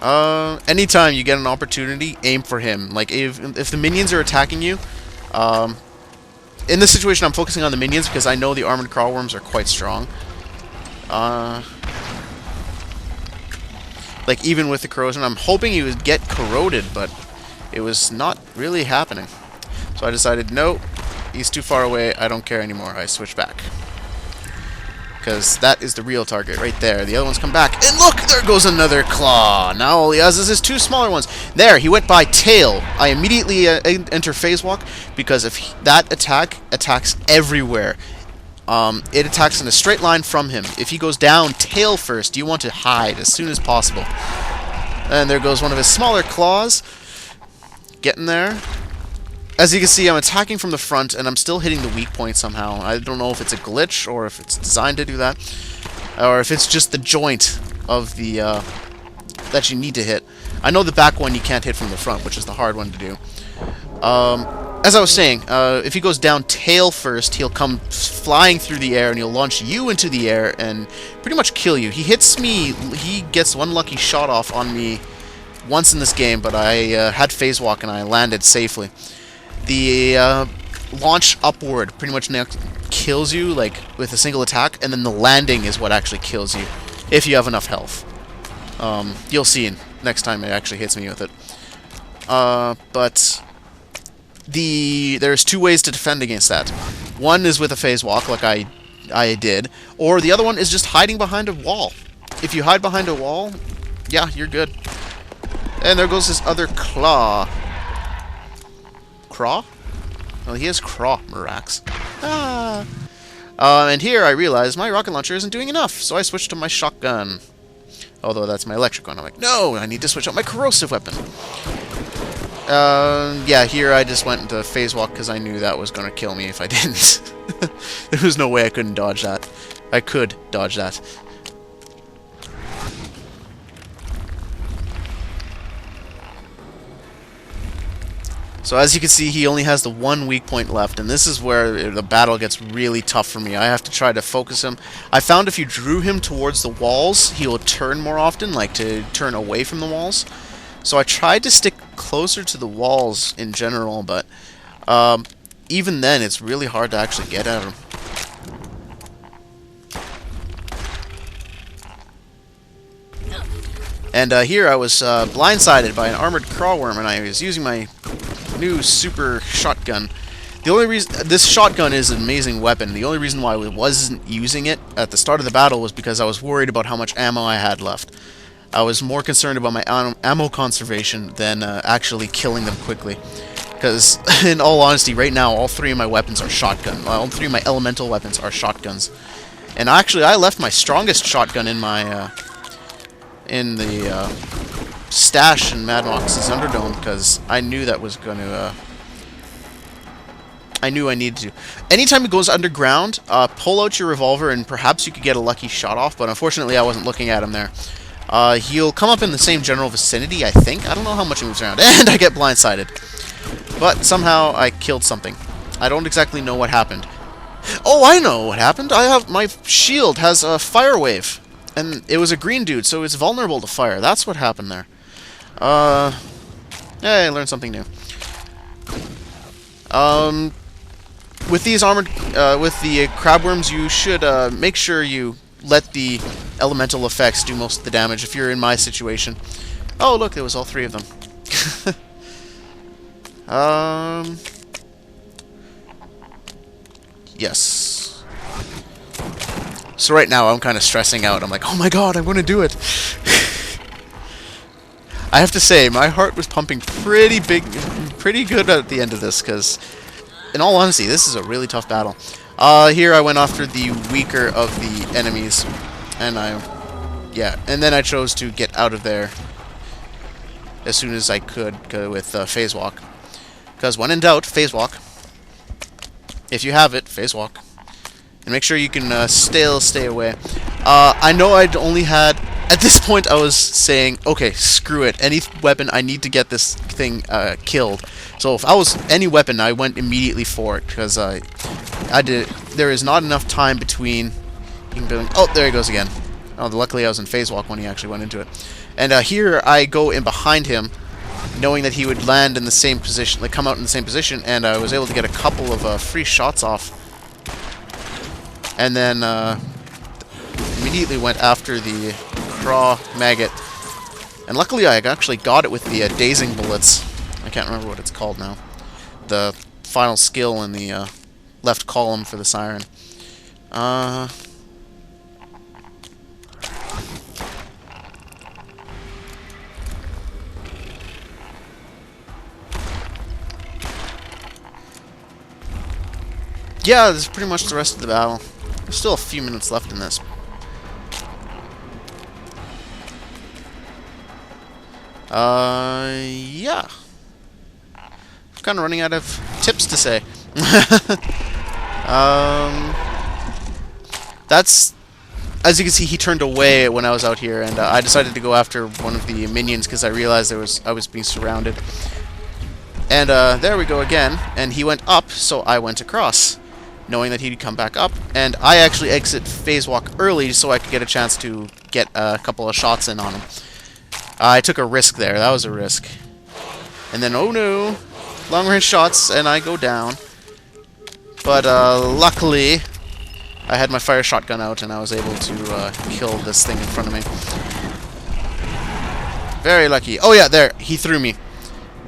Anytime you get an opportunity, aim for him. Like, if the minions are attacking you, in this situation I'm focusing on the minions because I know the armored crawlworms are quite strong. Like, even with the corrosion, I'm hoping he would get corroded, but it was not really happening. So I decided, no, he's too far away, I don't care anymore. I switch back. Because that is the real target right there. The other ones come back, and look, there goes another claw. Now all he has is his two smaller ones. There, he went by tail. I immediately enter phase walk, because if that attack attacks everywhere, it attacks in a straight line from him. If he goes down tail first, you want to hide as soon as possible. And there goes one of his smaller claws. Getting there. As you can see, I'm attacking from the front, and I'm still hitting the weak point somehow. I don't know if it's a glitch, or if it's designed to do that, or if it's just the joint of the, that you need to hit. I know the back one you can't hit from the front, which is the hard one to do. As I was saying, if he goes down tail first, he'll come flying through the air, and he'll launch you into the air, and pretty much kill you. He hits me, he gets one lucky shot off on me once in this game, but I had phase walk, and I landed safely. The launch upward pretty much kills you, like, with a single attack, and then the landing is what actually kills you, if you have enough health. You'll see next time it actually hits me with it. But there's two ways to defend against that. One is with a phase walk, like I did, or the other one is just hiding behind a wall. If you hide behind a wall, yeah, you're good. And there goes this other claw. Craw? Well, he has Craw, Mirax. Ah. And here I realized my rocket launcher isn't doing enough, so I switched to my shotgun. Although that's my electric one. I'm like, no, I need to switch out my corrosive weapon. Yeah, here I just went into phase walk because I knew that was going to kill me if I didn't. There was no way I couldn't dodge that. I could dodge that. So as you can see, he only has the one weak point left, and this is where the battle gets really tough for me. I have to try to focus him. I found if you drew him towards the walls, he will turn more often, like to turn away from the walls. So I tried to stick closer to the walls in general, but even then, it's really hard to actually get at him. And here I was blindsided by an armored crawlworm, and I was using my new super shotgun. The only reason this shotgun is an amazing weapon. The only reason why I wasn't using it at the start of the battle was because I was worried about how much ammo I had left. I was more concerned about my ammo conservation than actually killing them quickly. Because, in all honesty, right now all three of my weapons are shotgun. All three of my elemental weapons are shotguns. And actually, I left my strongest shotgun in my stash in Mad Mox's Underdome because I knew that was going to. I knew I needed to. Anytime it goes underground, pull out your revolver and perhaps you could get a lucky shot off. But unfortunately, I wasn't looking at him there. He'll come up in the same general vicinity, I think. I don't know how much he moves around, and I get blindsided. But somehow I killed something. I don't exactly know what happened. Oh, I know what happened. My shield has a fire wave. And it was a green dude, so it's vulnerable to fire. That's what happened there. Yeah, I learned something new. With these with the crabworms, you should make sure you let the elemental effects do most of the damage if you're in my situation. Oh, look, there was all three of them. Yes. So right now I'm kind of stressing out. I'm like, oh my god, I'm going to do it. I have to say, my heart was pumping pretty good at the end of this, because, in all honesty, this is a really tough battle. Here I went after the weaker of the enemies, and and then I chose to get out of there as soon as I could with phase walk. Because when in doubt, phase walk. If you have it, phase walk. And make sure you can still stay away. I know I'd only had... At this point, I was saying, okay, screw it. Any weapon, I need to get this thing killed. So if I was any weapon, I went immediately for it. Because there is not enough time between... Oh, there he goes again. Oh, luckily I was in phase walk when he actually went into it. And here I go in behind him, knowing that he would land in the same position, like come out in the same position, and I was able to get a couple of free shots off. And then immediately went after the Craw Maggot. And luckily I actually got it with the Dazing Bullets. I can't remember what it's called now. The final skill in the left column for the Siren. Yeah, this is pretty much the rest of the battle. There's still a few minutes left in this. Yeah. I'm kind of running out of tips to say. That's... As you can see, he turned away when I was out here, and I decided to go after one of the minions because I realized I was being surrounded. And there we go again, and he went up, so I went across, knowing that he'd come back up. And I actually exit phase walk early so I could get a chance to get a couple of shots in on him. I took a risk there. That was a risk. And then, oh no, long range shots, and I go down. But luckily, I had my fire shotgun out, and I was able to kill this thing in front of me. Very lucky. Oh yeah, there, he threw me.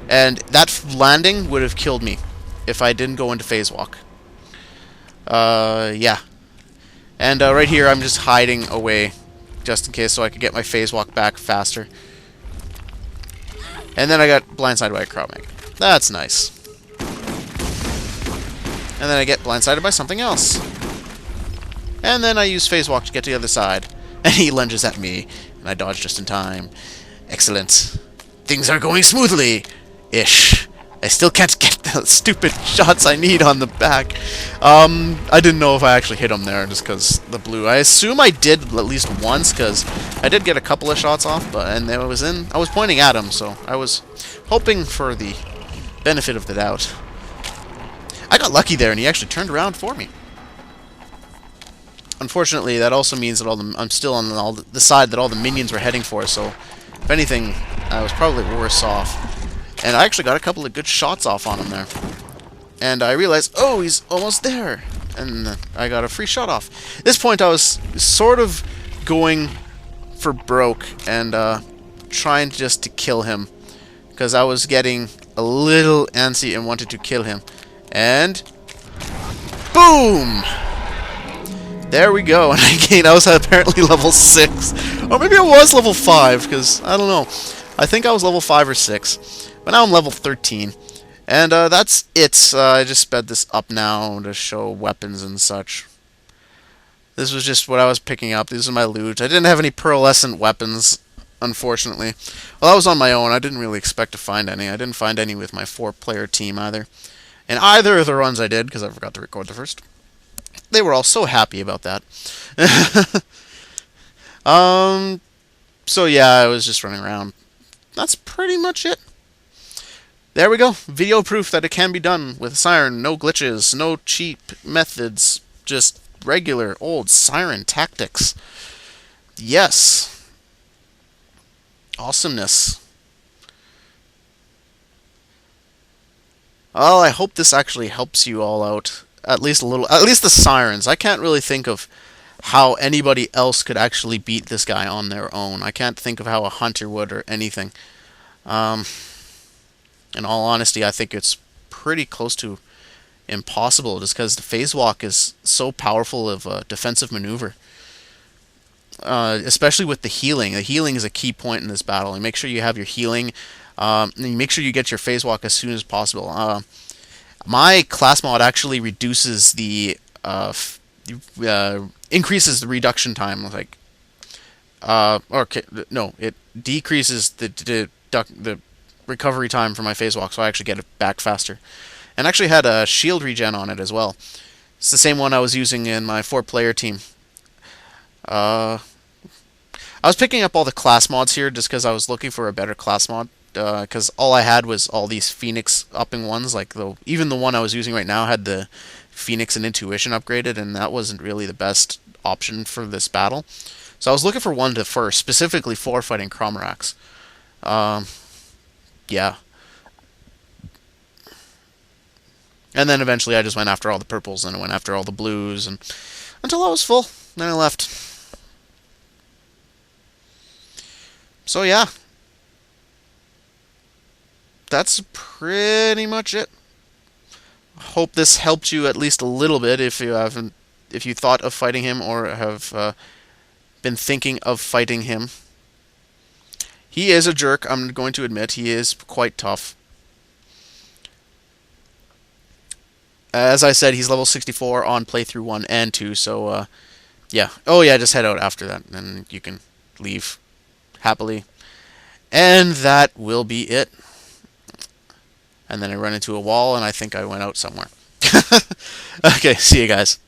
And that landing would have killed me if I didn't go into phase walk. Yeah. And right here, I'm just hiding away, just in case, so I could get my phase walk back faster. And then I got blindsided by a Craw Maggot. That's nice. And then I get blindsided by something else. And then I use phase walk to get to the other side. And he lunges at me, and I dodge just in time. Excellent. Things are going smoothly. Ish. I still can't get the stupid shots I need on the back. I didn't know if I actually hit him there just because the blue. I assume I did at least once because I did get a couple of shots off, and I was pointing at him, so I was hoping for the benefit of the doubt. I got lucky there, and he actually turned around for me. Unfortunately, that also means that I'm still on the side that all the minions were heading for, so if anything, I was probably worse off. And I actually got a couple of good shots off on him there. And I realized, oh, he's almost there. And I got a free shot off. At this point, I was sort of going for broke and trying just to kill him. Because I was getting a little antsy and wanted to kill him. And... boom! There we go. And I was apparently level 6. Or maybe I was level 5, because I don't know. I think I was level 5 or 6. But now I'm level 13. And that's it. I just sped this up now to show weapons and such. This was just what I was picking up. These are my loot. I didn't have any pearlescent weapons, unfortunately. Well, I was on my own. I didn't really expect to find any. I didn't find any with my 4-player team either. And either of the runs I did, because I forgot to record the first, they were all so happy about that. So yeah, I was just running around. That's pretty much it. There we go. Video proof that it can be done with Siren. No glitches, no cheap methods. Just regular old Siren tactics. Yes. Awesomeness. Well, I hope this actually helps you all out. At least a little. At least the Sirens. I can't really think of how anybody else could actually beat this guy on their own. I can't think of how a hunter would or anything. In all honesty, I think it's pretty close to impossible just because the phase walk is so powerful of a defensive maneuver. Especially with the healing. The healing is a key point in this battle. And make sure you have your healing. And make sure you get your phase walk as soon as possible. My class mod actually reduces the... increases the reduction time. Like... okay, no, it decreases the recovery time for my phase walk, so I actually get it back faster. And actually had a shield regen on it as well. It's the same one I was using in my 4-player team. I was picking up all the class mods here just because I was looking for a better class mod. Because all I had was all these Phoenix upping ones. Like even the one I was using right now had the Phoenix and Intuition upgraded, and that wasn't really the best option for this battle. So I was looking for one to first, specifically for fighting Crawmerax. Um, yeah. And then eventually I just went after all the purples and I went after all the blues and until I was full. Then I left. So yeah, that's pretty much it. Hope this helped you at least a little bit if you thought of fighting him or have been thinking of fighting him. He is a jerk, I'm going to admit. He is quite tough. As I said, he's level 64 on playthrough 1 and 2, so yeah. Oh yeah, just head out after that, and you can leave happily. And that will be it. And then I run into a wall, and I think I went out somewhere. Okay, see you guys.